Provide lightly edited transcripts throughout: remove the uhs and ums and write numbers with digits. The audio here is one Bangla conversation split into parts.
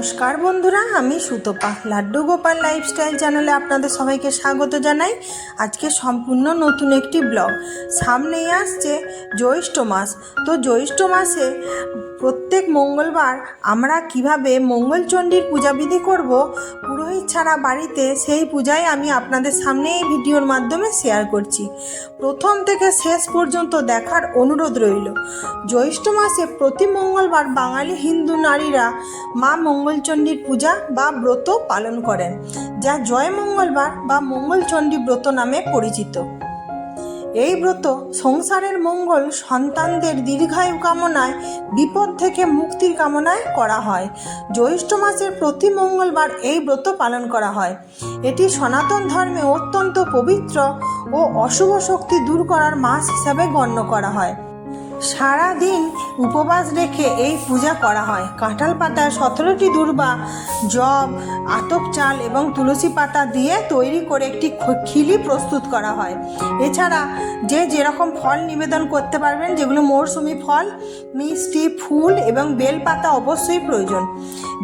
নমস্কার বন্ধুরা, আমি সুতপা লাড্ডু গোপাল লাইফস্টাইল চ্যানেলে আপনাদের সবাইকে স্বাগত জানাই। আজকে সম্পূর্ণ নতুন একটি ব্লগ। সামনেই আসছে জ্যৈষ্ঠ মাস। তো জ্যৈষ্ঠ মাসে প্রত্যেক মঙ্গলবার আমরা কিভাবে মঙ্গলচণ্ডীর পূজাবিধি করব পুরোহিত ছাড়া বাড়িতে, সেই পূজাই আমি আপনাদের সামনে এই ভিডিওর মাধ্যমে শেয়ার করছি। প্রথম থেকে শেষ পর্যন্ত দেখার অনুরোধ রইল। জ্যৈষ্ঠ মাসে প্রতি মঙ্গলবার বাঙালি হিন্দু নারীরা মা মঙ্গলচণ্ডীর পূজা বা ব্রত পালন করেন, যা জয় মঙ্গলবার বা মঙ্গলচণ্ডী ব্রত নামে পরিচিত। এই ব্রত সংসারের মঙ্গল, সন্তানদের দীর্ঘায়ু কামনায়, বিপদ থেকে মুক্তির কামনায় করা হয়। জ্যৈষ্ঠ মাসের প্রতি মঙ্গলবার এই ব্রত পালন করা হয়। এটি সনাতন ধর্মে অত্যন্ত পবিত্র ও অশুভ শক্তি দূর করার মাস হিসাবে গণ্য করা হয়। সারা দিন উপবাস রেখে এই পূজা করা হয়। কাঁঠাল পাতায় 17টি দূর্বা, জব, আতপ চাল এবং তুলসী পাতা দিয়ে তৈরি করে একটি খিলি প্রস্তুত করা হয়। এছাড়া যে যেরকম ফল নিবেদন করতে পারবেন, যেগুলো মৌসুমি ফল, মিষ্টি, ফুল এবং বেলপাতা অবশ্যই প্রয়োজন।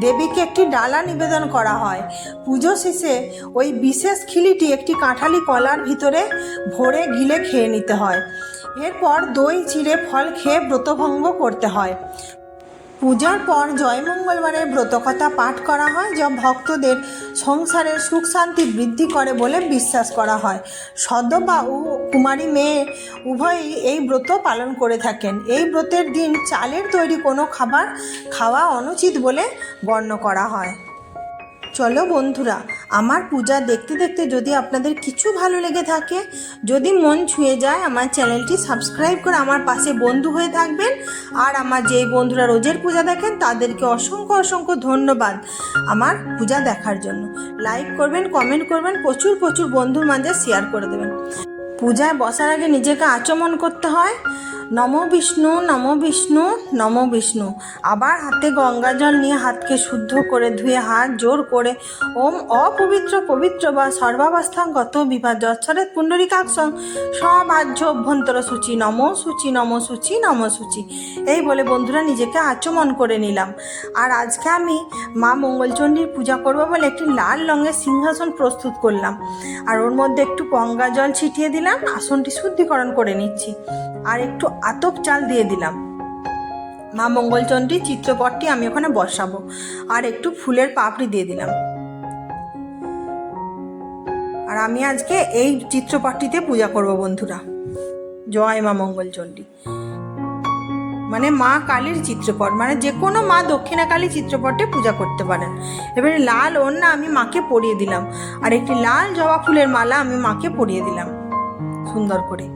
দেবীকে একটি ডালা নিবেদন করা হয়। পুজো শেষে ওই বিশেষ খিলিটি একটি কাঁঠালি কলার ভিতরে ভরে গিলে খেয়ে নিতে হয়। এরপর দই চিড়ে ফল খেয়ে ব্রতভঙ্গ করতে হয়। পূজার পর জয় মঙ্গলবারের ব্রতকথা পাঠ করা হয়, যা ভক্তদের সংসারের সুখ শান্তি বৃদ্ধি করে বলে বিশ্বাস করা হয়। সদবা ও কুমারী মেয়ে উভয়ই এই ব্রত পালন করে থাকেন। এই ব্রতের দিন চালের তৈরি কোনো খাবার খাওয়া অনুচিত বলে গণ্য করা হয়। চলো বন্ধুরা, আমার পূজা দেখতে দেখতে যদি আপনাদের কিছু ভালো লেগে থাকে, যদি মন ছুঁয়ে যায়, আমার চ্যানেলটি সাবস্ক্রাইব করে আমার পাশে বন্ধু হয়ে থাকবেন। আর আমার যেই বন্ধুরা রোজের পূজা দেখেন তাদেরকে অসংখ্য অসংখ্য ধন্যবাদ আমার পূজা দেখার জন্য। লাইক করবেন, কমেন্ট করবেন, প্রচুর প্রচুর বন্ধুর মাঝে শেয়ার করে দেবেন। পূজায় বসার আগে নিজেকে আচমন করতে হয়, নমো বিষ্ণু, নমো বিষ্ণু, নমো বিষ্ণু। আবার হাতে গঙ্গা জল নিয়ে হাতকে শুদ্ধ করে ধুয়ে হাত জোর করে ওম অপবিত্র পবিত্র বা সর্বাবস্থাঙ্গত বিভা যচ্ছরেত পুণ্ডরীকাক্ষং সবাহ্য অভ্যন্তর সূচি নমো সূচি, নমো সূচি, নমো সূচি, এই বলে বন্ধুরা নিজেকে আচমন করে নিলাম। আর আজকে আমি মা মঙ্গলচণ্ডীর পূজা করব বলে একটি লাল রঙের সিংহাসন প্রস্তুত করলাম। আর ওর মধ্যে একটু গঙ্গা জল ছিটিয়ে দিলাম, আসনটি শুদ্ধিকরণ করে নিচ্ছি। আর একটু আতপ চাল দিয়ে দিলাম। মা মঙ্গলচণ্ডীর চিত্রপটটি আমি ওখানে বসাবো। আর একটু ফুলের পাপড়ি দিয়ে দিলাম। আর আমি আজকে এই চিত্রপটটিতে পূজা করব বন্ধুরা। জয় মা মঙ্গলচণ্ডী। মানে মা কালীর চিত্রপট, মানে যে কোনো মা দক্ষিণা কালী চিত্রপটে পূজা করতে পারেন। এবারে লাল ওড়না আমি মাকে পরিয়ে দিলাম। আর একটি লাল জবা ফুলের মালা আমি মাকে পরিয়ে দিলাম সুন্দর করে।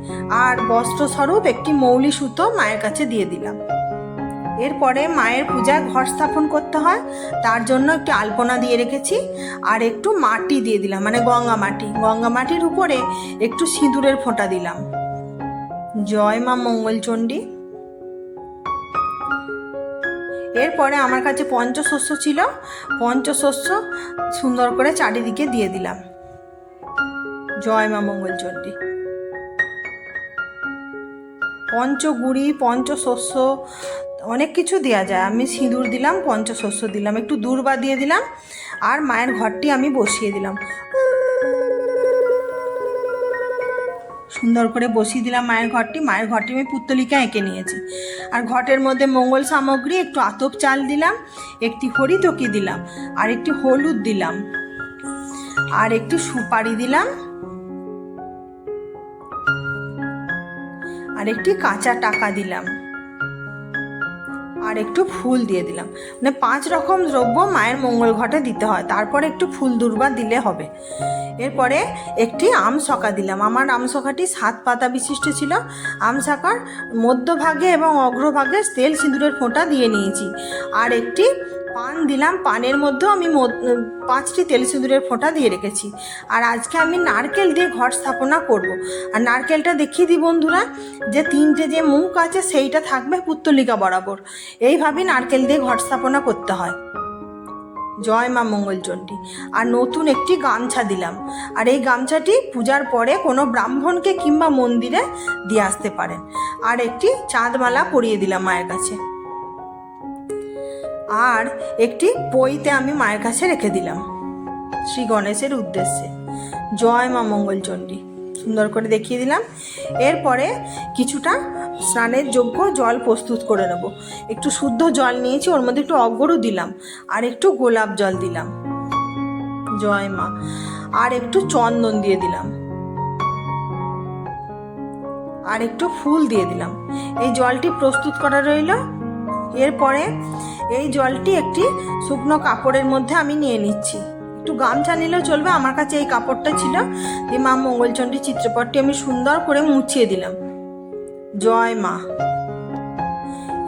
আর বস্ত্রস্বরূপ একটি মৌলি সুতো মায়ের কাছে দিয়ে দিলাম। এরপরে মায়ের পূজায় ঘর স্থাপন করতে হয়, তার জন্য একটু আলপনা দিয়ে রেখেছি। আর একটু মাটি দিয়ে দিলাম, মানে গঙ্গা মাটি। গঙ্গা মাটির উপরে একটু সিঁদুরের ফোঁটা দিলাম। জয় মা মঙ্গলচণ্ডী। এরপরে আমার কাছে পঞ্চশস্য ছিল, পঞ্চশস্য সুন্দর করে চারিদিকে দিয়ে দিলাম। জয় মা মঙ্গলচণ্ডী। পঞ্চগুড়ি, পঞ্চশস্য, অনেক কিছু দেওয়া যায়। আমি সিঁদুর দিলাম, পঞ্চশস্য দিলাম, একটু দূর্বা দিয়ে দিলাম। আর মায়ের ঘরটি আমি বসিয়ে দিলাম, সুন্দর করে বসিয়ে দিলাম মায়ের ঘরটি। মায়ের ঘরটি আমি পুত্তলিকা এঁকে নিয়েছি। আর ঘটের মধ্যে মঙ্গল সামগ্রী, একটু আতপ চাল দিলাম, একটি হরিতকি দিলাম, আর একটি হলুদ দিলাম, আর একটু সুপারি দিলাম, আর একটি কাঁচা টাকা দিলাম, আর একটু ফুল দিয়ে দিলাম। মানে 5 রকম দ্রব্য মায়ের মঙ্গল ঘটে দিতে হয়। তারপরে একটু ফুল দুর্বা দিলে হবে। এরপরে একটি আমশকা দিলাম। আমার আমশকাটি 7 পাতা বিশিষ্ট ছিল। আমশাকার মধ্যভাগে এবং অগ্রভাগে তেল সিঁদুরের ফোঁটা দিয়ে নিয়েছি। আর একটি পান দিলাম, পানের মধ্যেও আমি 5টি তেল সিঁদুরের ফোঁটা দিয়ে রেখেছি। আর আজকে আমি নারকেল দিয়ে ঘট স্থাপনা করব। আর নারকেলটা দেখিয়ে দিই বন্ধুরা, যে 3টে যে মুখ আছে সেইটা থাকবে পুত্তলিকা বরাবর। এইভাবেই নারকেল দিয়ে ঘট স্থাপনা করতে হয়। জয় মা মঙ্গলচণ্ডী। আর নতুন একটি গামছা দিলাম। আর এই গামছাটি পূজার পরে কোনো ব্রাহ্মণকে কিংবা মন্দিরে দিয়ে আসতে পারেন। আর একটি চাঁদমালা পরিয়ে দিলাম মায়ের কাছে। আর একটি পইতে আমি মায়ের কাছে রেখে দিলাম শ্রী গণেশের উদ্দেশ্যে। জয় মা মঙ্গলচণ্ডী সুন্দর করে দেখিয়ে দিলাম। এরপরে কিছুটা স্নানের যোগ্য জল প্রস্তুত করে নেব। একটু শুদ্ধ জল নিয়েছি, ওর মধ্যে একটু অগরু দিলাম আর একটু গোলাপ জল দিলাম, জয় মা, আর একটু চন্দন দিয়ে দিলাম আর একটু ফুল দিয়ে দিলাম। এই জলটি প্রস্তুত করা রইল। এরপরে এই জলটি একটি শুকনো কাপড়ের মধ্যে আমি নিয়ে নিচ্ছি। একটু গামছা নিলেও চলবে, আমার কাছে এই কাপড়টা ছিল। এই মা মঙ্গলচণ্ডী চিত্রপটটি আমি সুন্দর করে মুছিয়ে দিলাম, জয় মা।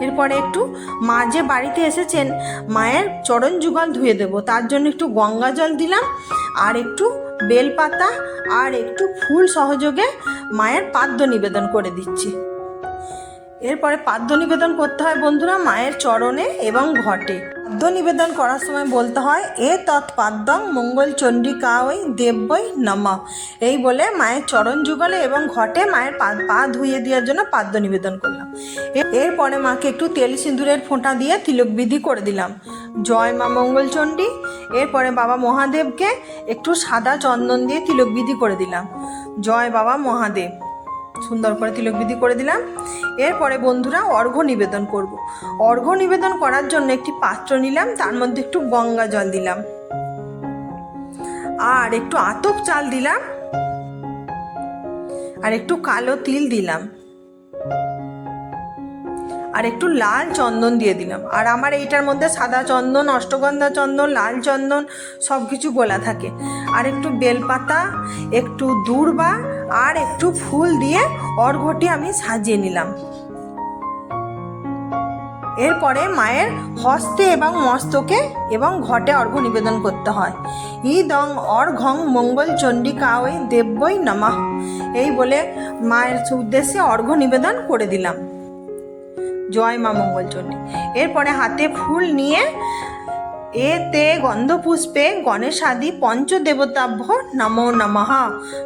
এরপরে একটু মা যে বাড়িতে এসেছেন মায়ের চরণ যুগল ধুয়ে দেব, তার জন্য একটু গঙ্গা জল দিলাম আর একটু বেলপাতা আর একটু ফুল সহযোগে মায়ের পাদ্য নিবেদন করে দিচ্ছি। এরপরে পাদ্য নিবেদন করতে হয় বন্ধুরা মায়ের চরণে এবং ঘটে। পাদ্য নিবেদন করার সময় বলতে হয় এ তৎপাদ্যং মঙ্গলচণ্ডিকা ওই দেব্যই নমঃ। এই বলে মায়ের চরণ যুগলে এবং ঘটে মায়ের পা ধুইয়ে দেওয়ার জন্য পাদ্য নিবেদন করলাম। এরপরে মাকে একটু তেল সিঁদুরের ফোঁটা দিয়ে তিলক বিধি করে দিলাম, জয় মা মঙ্গলচণ্ডী। এরপরে বাবা মহাদেবকে একটু সাদা চন্দন দিয়ে তিলক বিধি করে দিলাম, জয় বাবা মহাদেব। সুন্দর করে তিলক বিধি করে দিলাম। এরপরে বন্ধুরা অর্ঘ্য নিবেদন করব। অর্ঘ্য নিবেদন করার জন্য একটি পাত্র নিলাম, তার মধ্যে একটু গঙ্গা জল দিলাম আর একটু আতপ চাল দিলাম আর একটু কালো তিল দিলাম আর একটু লাল চন্দন দিয়ে দিলাম। আর আমার এইটার মধ্যে সাদা চন্দন, অষ্টগন্ধা চন্দন, লাল চন্দন সব কিছু গোলা থাকে। আর একটু বেলপাতা, একটু দূর্বা আর একটু ফুল দিয়ে অর্ঘ্যটি আমি সাজিয়ে নিলাম। এরপরে মায়ের হস্তে এবং মস্তকে এবং ঘটে অর্ঘ্য নিবেদন করতে হয়। ইদং অর্ঘ্যং মঙ্গলচণ্ডিকা ওই দেব্যই নমঃ। এই বলে মায়ের উদ্দেশ্যে অর্ঘ্য নিবেদন করে দিলাম, জয় মা মঙ্গলচণ্ডী। এরপরে হাতে ফুল নিয়ে এতে গন্ধপুষ্পে গণেশাদি পঞ্চদেবতাভ্য নমো নমঃ।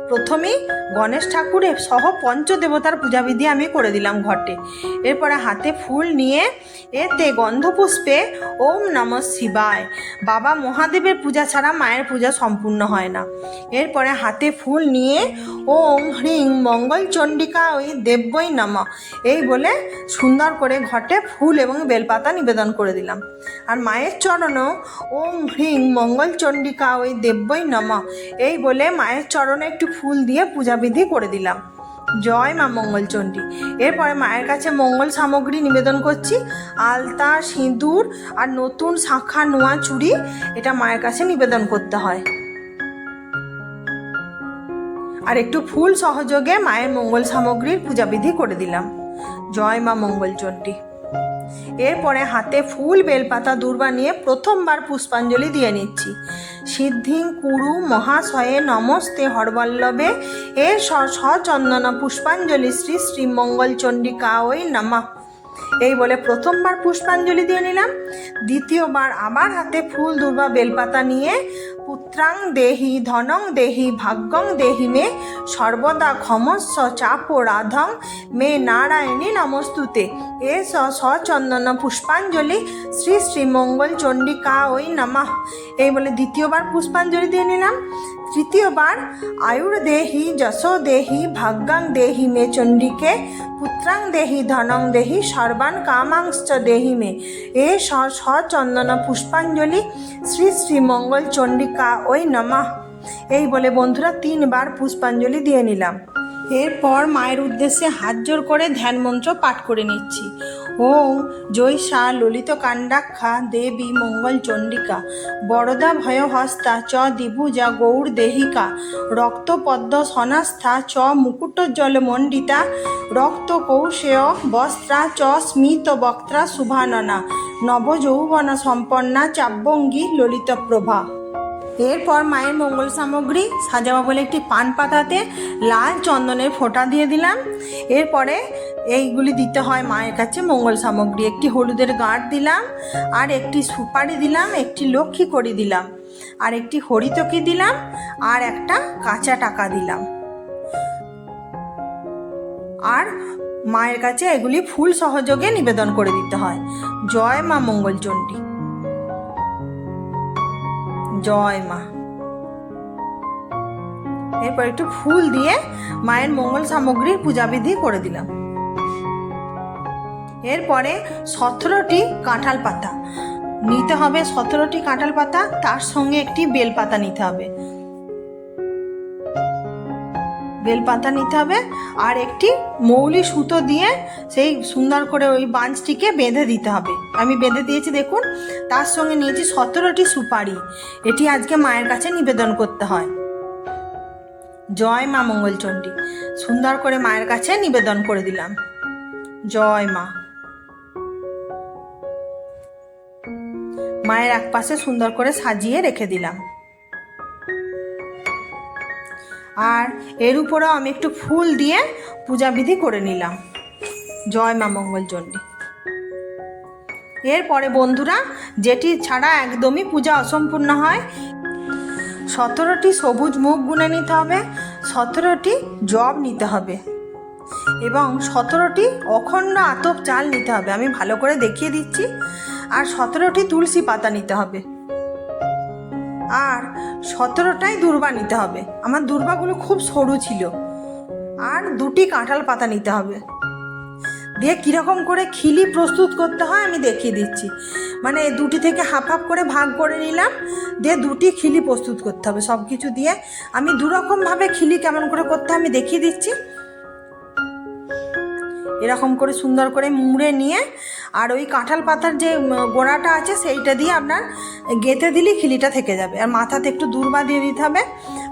প্রথমেই গণেশ ঠাকুরের সহ পঞ্চদেবতার পূজাবিধি আমি করে দিলাম ঘটে। এরপরে হাতে ফুল নিয়ে এতে গন্ধপুষ্পে ওম নমঃ শিবায়। বাবা মহাদেবের পূজা ছাড়া মায়ের পূজা সম্পূর্ণ হয় না। এরপরে হাতে ফুল নিয়ে ওম হ্রিং মঙ্গলচণ্ডিকা ওই দেব্যই নমঃ। এই বলে সুন্দর করে ঘটে ফুল এবং বেলপাতা নিবেদন করে দিলাম। আর মায়ের চরণও ওম হ্রিং মঙ্গলচণ্ডিকা ওই দেব্যই নমঃ। এই বলে মায়ের চরণে একটু ফুল দিয়ে পূজাবিধি করে দিলাম, জয় মা মঙ্গলচণ্ডী। এরপরে মায়ের কাছে মঙ্গল সামগ্রী নিবেদন করছি, আলতা, সিঁদুর আর নতুন শাঁখা নোয়া চুড়ি, এটা মায়ের কাছে নিবেদন করতে হয়। আর একটু ফুল সহযোগে মায়ের মঙ্গল সামগ্রীর পূজাবিধি করে দিলাম, জয় মা মঙ্গলচণ্ডী। এরপরে হাতে ফুল, বেলপাতা, দূর্বা নিয়ে প্রথমবার পুষ্পাঞ্জলি দিয়ে নিচ্ছি। সিদ্ধিং কুরু মহাশয়ে নমস্তে হরবল্লভে এ সচন্দন পুষ্পাঞ্জলি শ্রী শ্রী মঙ্গলচণ্ডিকা ওই নমঃ। এই বলে প্রথমবার পুষ্পাঞ্জলি দিয়ে নিলাম। দ্বিতীয়বার আবার হাতে ফুল, দূর্বা, বেলপাতা নিয়ে পুত্রাং দেহি ধনং দেহি ভাগ্যং দেহি মে সর্বদা ক্ষমস্ব চাপ রাধং মে নারায়ণী নমস্তুতে এ সচন্দন পুষ্পাঞ্জলি শ্রী শ্রী মঙ্গলচণ্ডিকা ওই নমঃ। এই বলে দ্বিতীয়বার পুষ্পাঞ্জলি দিয়ে নিলাম। তৃতীয়বার আয়ুর দেহি যশো দেহি ভাগ্যাং দেহি মে চণ্ডিকে পুত্রাং দেহি ধনং দেহি সর্বান কামাংশ্চ দেহি মে এ সচন্দন পুষ্পাঞ্জলি শ্রী শ্রী মঙ্গলচণ্ডিকা ওই নমঃ। এই বলে বন্ধুরা 3 বার পুষ্পাঞ্জলি দিয়ে নিলাম। এরপর মায়ের উদ্দেশ্যে হাত জোর করে ধ্যান মন্ত্র পাঠ করে নিচ্ছি। ওম জৈষা ললিত কাণ্ডাক্ষা দেবী মঙ্গলচণ্ডিকা বরদা ভয়হস্তা চ দ্বিভুজা গৌর দেহিকা রক্তপদ্ম সনাস্থা চ মুকুটজ্জলমণ্ডিতা রক্ত কৌশেয় বস্ত্রা চ স্মিত বক্ত্রা শুভাননা নবযৌবন সম্পন্না চাব্যঙ্গী ললিত প্রভা। এরপর মায়ের মঙ্গল সামগ্রী সাজাবো বলে একটি পান পাতাতে লাল চন্দনের ফোঁটা দিয়ে দিলাম। এরপরে এইগুলি দিতে হয় মায়ের কাছে মঙ্গল সামগ্রী। একটি হলুদের গাঁট দিলাম আর একটি সুপারি দিলাম, একটি লক্ষ্মী কড়ি দিলাম আর একটি হরিতকি দিলাম আর একটা কাঁচা টাকা দিলাম। আর মায়ের কাছে এগুলি ফুল সহযোগে নিবেদন করে দিতে হয়, জয় মা মঙ্গলচণ্ডী। জয় মা। এরপর একটু ফুল দিয়ে মায়ের মঙ্গল সামগ্রীর পূজাবিধি করে দিলাম। এরপরে 17টি কাঁঠাল পাতা নিতে হবে, 17টি কাঁঠাল পাতা, তার সঙ্গে একটি বেলপাতা নিতে হবে, বেলপাতা নিতে হবে, আর একটি মৌলি সুতো দিয়ে সেই সুন্দর করে ওই বাঁশটিকে বেঁধে দিতে হবে। আমি বেঁধে দিয়েছি দেখুন। তার সঙ্গে নিয়েছি 17টি সুপারি, এটি আজকে মায়ের কাছে নিবেদন করতে হয়। জয় মা মঙ্গলচণ্ডী। সুন্দর করে মায়ের কাছে নিবেদন করে দিলাম। জয় মা। মায়ের এক পাশে সুন্দর করে সাজিয়ে রেখে দিলাম। আর এর উপরেও আমি একটু ফুল দিয়ে পূজাবিধি করে নিলাম। জয় মা মঙ্গলচণ্ডী। এরপরে বন্ধুরা, যেটি ছাড়া একদমই পূজা অসম্পূর্ণ হয়, 17টি সবুজ মুগ গুনে নিতে হবে, 17টি জব নিতে হবে এবং 17টি অখণ্ড আতপ চাল নিতে হবে। আমি ভালো করে দেখিয়ে দিচ্ছি। আর 17টি তুলসী পাতা নিতে হবে, আর 17টাই দূর্বা নিতে হবে। আমার দূর্বাগুলো খুব সরু ছিল। আর 2টি কাঁঠাল পাতা নিতে হবে। দিয়ে কীরকম করে খিলি প্রস্তুত করতে হয় আমি দেখিয়ে দিচ্ছি। মানে 2টি থেকে হাফ হাফ করে ভাগ করে নিলাম, দিয়ে 2টি খিলি প্রস্তুত করতে হবে। সব কিছু দিয়ে আমি 2 রকমভাবে খিলি কেমন করে করতে হয় আমি দেখিয়ে দিচ্ছি। এরকম করে সুন্দর করে মুড়ে নিয়ে, আর ওই কাঁঠাল পাতার যে গোড়াটা আছে সেইটা দিয়ে আপনার গেঁথে দিলেই খিলিটা থেকে যাবে। আর মাথাতে একটু দূর্বা দিয়ে দিতে হবে।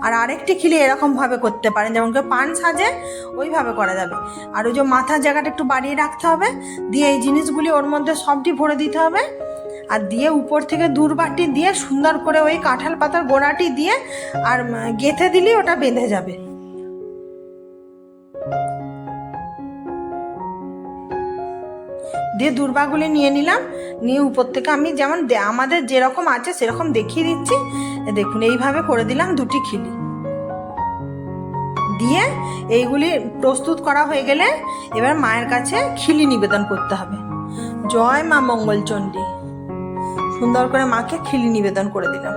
আর আরেকটি খিলি এরকমভাবে করতে পারেন, যেমন করে পান সাজে ওইভাবে করা যাবে। আর ওই যে মাথার জায়গাটা একটু বাড়িয়ে রাখতে হবে, দিয়ে এই জিনিসগুলি ওর মধ্যে সবটি ভরে দিতে হবে। আর দিয়ে উপর থেকে দূর্বাটি দিয়ে সুন্দর করে ওই কাঁঠাল পাতার গোড়াটি দিয়ে আর গেঁথে দিলেই ওটা বেঁধে যাবে। দিয়ে দূর্বাগুলি নিয়ে নিলাম, নিয়ে উপর থেকে আমি যেমন আমাদের যেরকম আছে সেরকম দেখিয়ে দিচ্ছি। দেখুন এইভাবে করে দিলাম 2টি খিলি দিয়ে। এইগুলি প্রস্তুত করা হয়ে গেলে এবার মায়ের কাছে খিলি নিবেদন করতে হবে। জয় মা মঙ্গলচণ্ডী। সুন্দর করে মাকে খিলি নিবেদন করে দিলাম।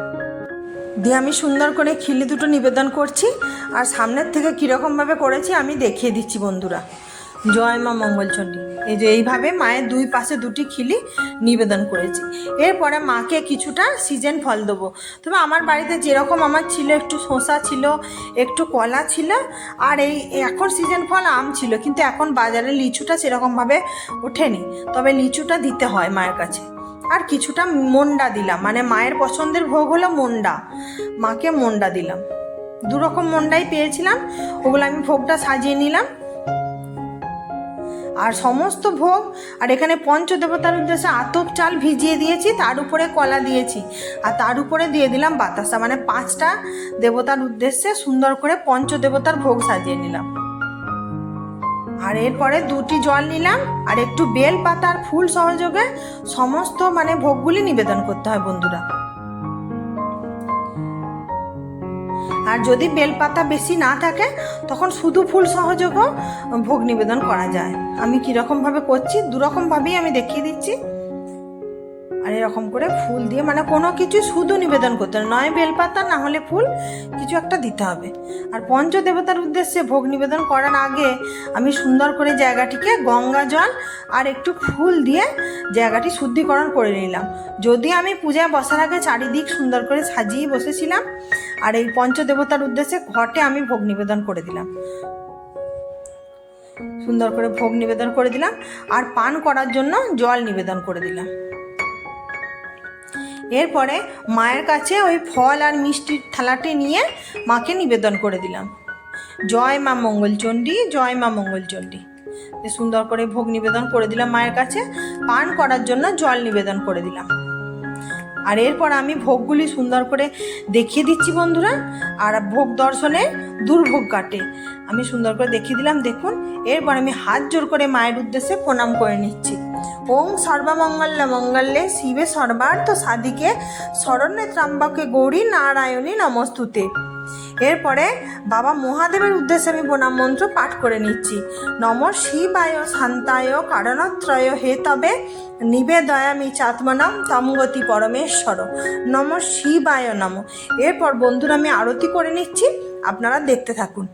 দিয়ে আমি সুন্দর করে খিলি 2টো নিবেদন করছি। আর সামনের থেকে কীরকমভাবে করেছি আমি দেখিয়ে দিচ্ছি বন্ধুরা। জয় মা মঙ্গলচণ্ডী। এই যে এইভাবে মায়ের 2 পাশে 2টি খিলি নিবেদন করেছি। এরপরে মাকে কিছুটা সিজন ফল দেবো। তবে আমার বাড়িতে যেরকম আমার ছিল, একটু শসা ছিল, একটু কলা ছিল, আর এখন সিজন ফল আম ছিল। কিন্তু এখন বাজারে লিচুটা সেরকমভাবে ওঠেনি, তবে লিচুটা দিতে হয় মায়ের কাছে। আর কিছুটা মন্ডা দিলাম, মানে মায়ের পছন্দের ভোগ হলো মন্ডা, মাকে মন্ডা দিলাম। 2 রকম মন্ডাই পেয়েছিলাম, ওগুলো আমি ভোগটা সাজিয়ে নিলাম। আর সমস্ত ভোগ, আর এখানে পঞ্চদেবতার উদ্দেশ্যে আতপ চাল ভিজিয়ে দিয়েছি, তার উপরে কলা দিয়েছি, আর তার উপরে দিয়ে দিলাম বাতাসা। মানে 5টা দেবতার উদ্দেশ্যে সুন্দর করে পঞ্চদেবতার ভোগ সাজিয়ে নিলাম। আর এরপরে 2টি জল নিলাম, আর একটু বেল পাতার ফুল সহযোগে সমস্ত মানে ভোগগুলি নিবেদন করতে হয় বন্ধুরা। আর যদি বেলপাতা বেশি না থাকে তখন শুধু ফুল সহযোগেও ভোগ নিবেদন করা যায়। আমি কীরকমভাবে করছি 2 রকমভাবেই আমি দেখিয়ে দিচ্ছি। আর এরকম করে ফুল দিয়ে, মানে কোনো কিছু শুধু নিবেদন করতে হবে, নয় বেলপাতা না হলে ফুল, কিছু একটা দিতে হবে। আর পঞ্চদেবতার উদ্দেশ্যে ভোগ নিবেদন করার আগে আমি সুন্দর করে জায়গাটিকে গঙ্গা জল আর একটু ফুল দিয়ে জায়গাটি শুদ্ধিকরণ করে নিলাম। যদি আমি পূজায় বসার আগে চারিদিক সুন্দর করে সাজিয়ে বসেছিলাম। আর এই পঞ্চদেবতার উদ্দেশ্যে ঘটে আমি ভোগ নিবেদন করে দিলাম। সুন্দর করে ভোগ নিবেদন করে দিলাম। আর পান করার জন্য জল নিবেদন করে দিলাম। এরপরে মায়ের কাছে ওই ফল আর মিষ্টির থালাটি নিয়ে মাকে নিবেদন করে দিলাম। জয় মা মঙ্গলচণ্ডী, জয় মা মঙ্গলচণ্ডী। সুন্দর করে ভোগ নিবেদন করে দিলাম মায়ের কাছে। পান করার জন্য জল নিবেদন করে দিলাম। আর এরপর আমি ভোগগুলি সুন্দর করে দেখিয়ে দিচ্ছি বন্ধুরা। আর ভোগ দর্শনে দুর্ভোগ কাটে আমি সুন্দর করে দেখিয়ে দিলাম। দেখুন, এরপর আমি হাত জোড় করে মায়ের উদ্দেশ্যে প্রণাম করে নিচ্ছি। ওং সর্বমঙ্গল মঙ্গলে শিবে সর্বার্থ সাধিকে শরণ্যে ত্র্যম্বকে গৌরী নারায়ণী নমস্তুতে। এরপরে বাবা মহাদেবের উদ্দেশ্যে আমি প্রণাম মন্ত্র পাঠ করে নিচ্ছি। নম শিবায় শান্তায় কারণত্রয় হে তবে নিবেদয়ামি চাত্মনাম তমগতি পরমেশ্বর নম শিবায় নম। এরপর বন্ধুরা আমি আরতি করে নিচ্ছি, আপনারা দেখতে থাকুন।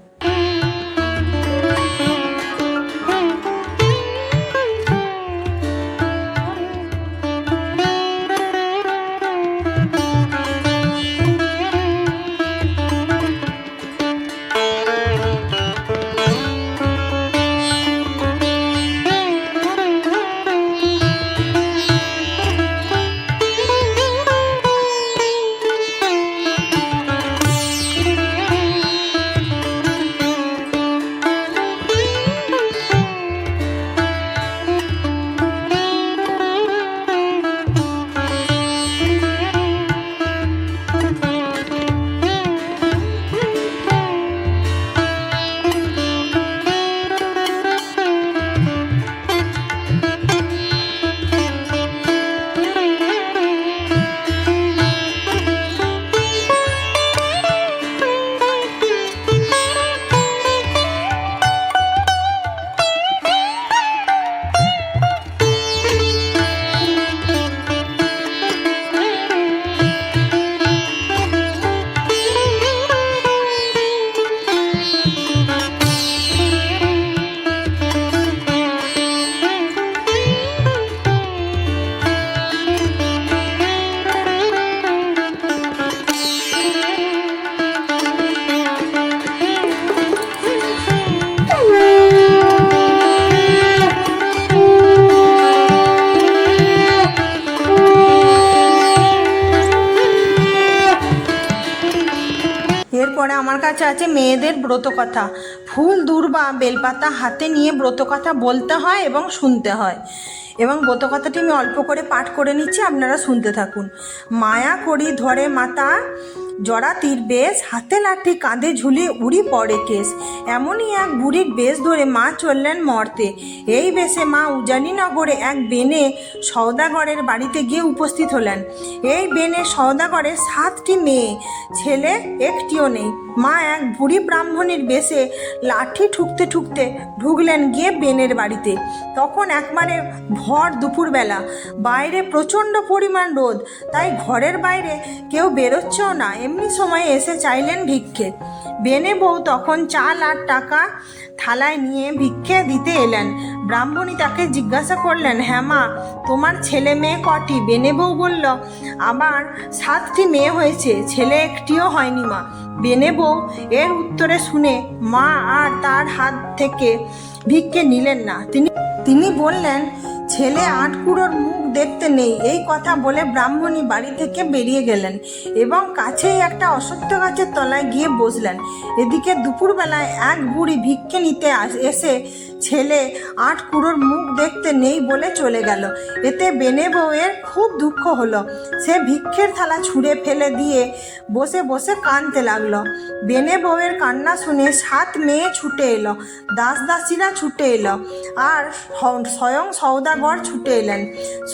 এরপরে আমার কাছে আছে মেয়েদের ব্রতকথা। ফুল দূর্বা বেলপাতা হাতে নিয়ে ব্রতকথা বলতে হয় এবং শুনতে হয়, এবং ব্রতকথাটি আমি অল্প করে পাঠ করে নিচ্ছি, আপনারা শুনতে থাকুন। মায়া করি ধরে মাতা জড়া তীর বেশ, হাতে লাঠি কাঁধে ঝুলি উড়ি পড়ে কেশ। এমনই এক বুড়ির বেশ ধরে মা চললেন মর্তে। এই বেশে মা উজানিনগরে এক বেনে সওদাগরের বাড়িতে গিয়ে উপস্থিত হলেন। এই বেনে সওদাগরের 7টি মেয়ে, ছেলে একটিও নেই। মা এক বুড়ি ব্রাহ্মণীর বেশে লাঠি ঠুকতে ঠুকতে ঢুকলেন গিয়ে বেনের বাড়িতে। তখন একবারে ভর দুপুরবেলা, বাইরে প্রচণ্ড পরিমাণ রোদ, তাই ঘরের বাইরে কেউ বেরোচ্ছেও না। এমনি সময়ে এসে চাইলেন ভিক্ষে। বেনে বউ তখন চাল আর টাকা থালায় নিয়ে ভিক্ষে দিতে এলেন। ব্রাহ্মণী তাকে জিজ্ঞাসা করলেন, হ্যাঁ মা, তোমার ছেলে মেয়ে কটি? বেনে বউ বলল, আমার 7টি মেয়ে হয়েছে, ছেলে একটিও হয়নি মা। বেনে বউ এর উত্তরে শুনে মা আর তার হাত থেকে ভিক্ষে নিলেন না। তিনি বললেন, ছেলে 8 কুঁড়োর মুখ দেখতে নেই। এই কথা বলে ব্রাহ্মণী বাড়ি থেকে বেরিয়ে গেলেন এবং কাছেই একটা অশ্বত্থ গাছের তলায় গিয়ে বসলেন। এদিকে দুপুরবেলায় এক বুড়ি ভিক্ষে নিতে এসে ছেলে 8 কুঁড়োর মুখ দেখতে নেই বলে চলে গেল। এতে বেনে বউয়ের খুব দুঃখ হলো। সে ভিক্ষের থালা ছুঁড়ে ফেলে দিয়ে বসে বসে কাঁদতে লাগলো। বেনে বউয়ের কান্না শুনে 7 মেয়ে ছুটে এলো, দাসীরা ছুটে এলো, আর স্বয়ং সওদাগর ছুটে এলেন।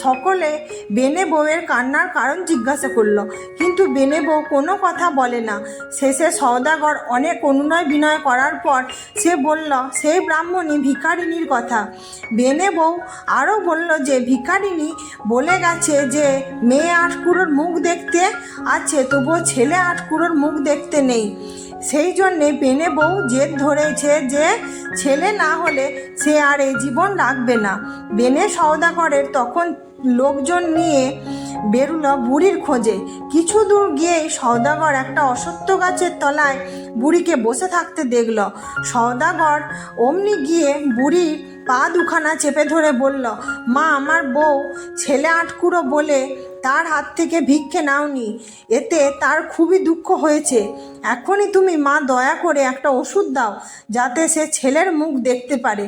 সকলে বেনে বউয়ের কান্নার কারণ জিজ্ঞাসা করলো, কিন্তু বেনে বউ কোনো কথা বলে না। শেষে সওদাগর অনেক অনুনয় বিনয় করার পর সে বলল সেই ব্রাহ্মণী ভিখারিনীর কথা। বেনে বউ আরও বলল যে ভিখারিনী বলে গেছে যে মেয়ে 8 কুঁড়োর মুখ দেখতে আছে, তবুও ছেলে 8 কুঁড়োর মুখ দেখতে নেই। সেই জন্যে বেনে বউ জেদ ধরেছে যে ছেলে না হলে সে আর এই জীবন রাখবে না। বেনে সওদাগরের তখন লোকজন নিয়ে বেরুলো বুড়ির খোঁজে। কিছু দূর গিয়েই সওদাগর একটা অশ্বত্থ গাছের তলায় বুড়িকে বসে থাকতে দেখল। সওদাগর অমনি গিয়ে বুড়ির পা দুখানা চেপে ধরে বলল, মা, আমার বউ ছেলে 8 কুঁড়ো বলে তার হাত থেকে ভিক্ষে নাওনি, এতে তার খুবই দুঃখ হয়েছে। এখনই তুমি মা দয়া করে একটা ওষুধ দাও, যাতে সে ছেলের মুখ দেখতে পারে।